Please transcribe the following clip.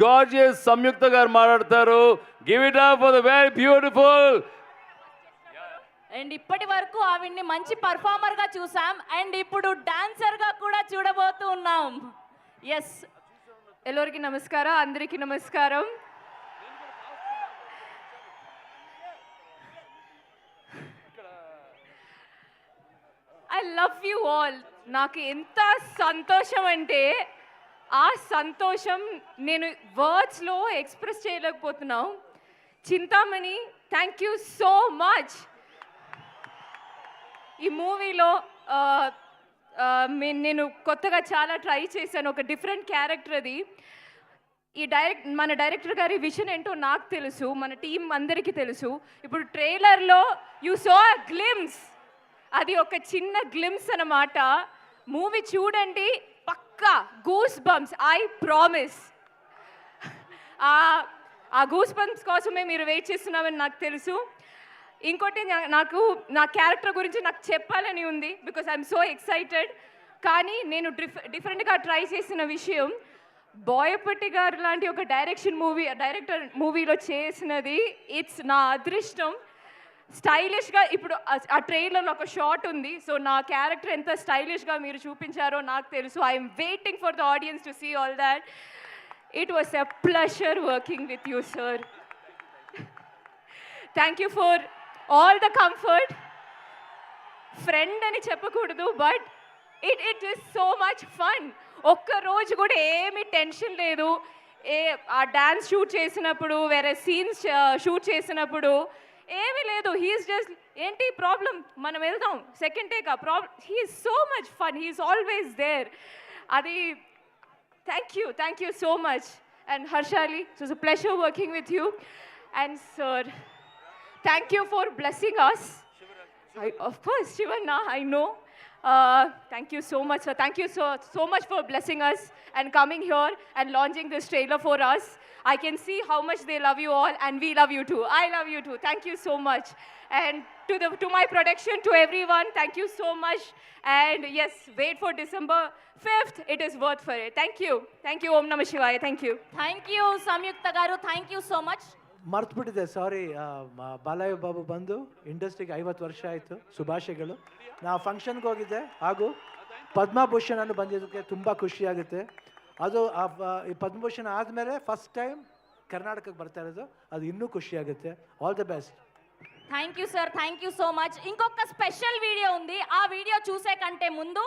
Gorgeous సంయుక్త గారు మాట్లాడతారు. Give it up for the very beautiful. And ఇప్పటి వరకు ఆవిడ్ని మంచి పర్ఫార్మర్ గా చూసాం అండ్ ఇప్పుడు డాన్సర్ గా కూడా చూడబోతూ ఉన్నాం. ఎస్, ఎల్లరికి నమస్కారం, అందరికీ నమస్కారం. I love you all. నాకు ఎంత సంతోషం అంటే ఆ సంతోషం నేను వర్డ్స్లో ఎక్స్ప్రెస్ చేయలేకపోతున్నాం. Chintamani, thank you so much. ఈ మూవీలో నేను కొత్తగా చాలా ట్రై చేశాను, ఒక డిఫరెంట్ క్యారెక్టర్ అది. మన డైరెక్టర్ గారి విజన్ ఏంటో నాకు తెలుసు, మన టీం అందరికీ తెలుసు. ఇప్పుడు ట్రైలర్లో యూ సో అ గ్లిమ్స్, అది ఒక చిన్న గ్లిమ్స్ అన్నమాట. మూవీ చూడండి, పక్కా గూస్ బంప్స్, ఐ ప్రామిస్. ఆ గూస్ బంప్స్ కోసమే మీరు వెయిట్ చేస్తున్నామని నాకు తెలుసు. ఇంకోటి, నాకు నా క్యారెక్టర్ గురించి నాకు చెప్పాలని ఉంది బికాస్ ఐఎమ్ సో ఎక్సైటెడ్. కానీ నేను డిఫరెంట్గా ట్రై చేసిన విషయం, బోయపట్టి గారు లాంటి ఒక డైరెక్టర్ మూవీలో చేసినది ఇట్స్ నా అదృష్టం. స్టైలిష్గా ఇప్పుడు ఆ ట్రైలర్లో ఒక షాట్ ఉంది. సో నా క్యారెక్టర్ ఎంత స్టైలిష్గా మీరు చూపించారో నాకు తెలుసు. I'm waiting for the audience to see all that. It was a pleasure working with you sir. Thank you for all the comfort. Friend అని చెప్పకూడదు, but it is so much fun. ఒక్కరోజు కూడా ఏమీ టెన్షన్ లేదు. ఆ dance shoot చేసినప్పుడు, వేరే scenes shoot చేసినప్పుడు ఏమీ లేదు. హీఈస్ జస్ట్ ఏంటి ప్రాబ్లం, మనం వెళ్దాం సెకండ్ టేక్ ఆ problem. He's so much fun, he's always there. అది thank you so much. And Harshali, it was a pleasure working with you. And sir, thank you for blessing us. Of course, Shivanna, I know. Thank you so much, sir. Thank you so much for blessing us and coming here and launching this trailer for us. I can see how much they love you all, and we love you too. I love you too. Thank you so much. And to my production, to everyone, thank you so much. And yes, wait for December 5th. It is worth for it. Thank you. Om Namah Shivaya. Thank you. Thank you Samyuktha garu, thank you so much. ಮರ್ತುಬಿಟ್ಟಿದೆ, sorry. Balayya Babu ಬಂದು ಇಂಡಸ್ಟ್ರಿಗೆ 50 ವರ್ಷ ಆಯಿತು. ಶುಭಾಶಯಗಳು. ನಾವು ಫಂಕ್ಷನ್ಗೆ ಹೋಗಿದ್ದೆ, ಹಾಗೂ ಪದ್ಮಭೂಷಣ್ ಅನ್ನು ಬಂದಿದ್ದಕ್ಕೆ ತುಂಬ ಖುಷಿಯಾಗುತ್ತೆ. ಅದು ಈ ಪದ್ಮಭೂಷಣ್ ಆದಮೇಲೆ ಫಸ್ಟ್ ಟೈಮ್ ಕರ್ನಾಟಕಕ್ಕೆ ಬರ್ತಾ ಇರೋದು, ಅದು ಇನ್ನೂ ಖುಷಿಯಾಗುತ್ತೆ. All the best. Thank you sir, thank you so much. ఇంకొక స్పెషల్ వీడియో ఉంది, ఆ వీడియో చూసే కంటే ముందు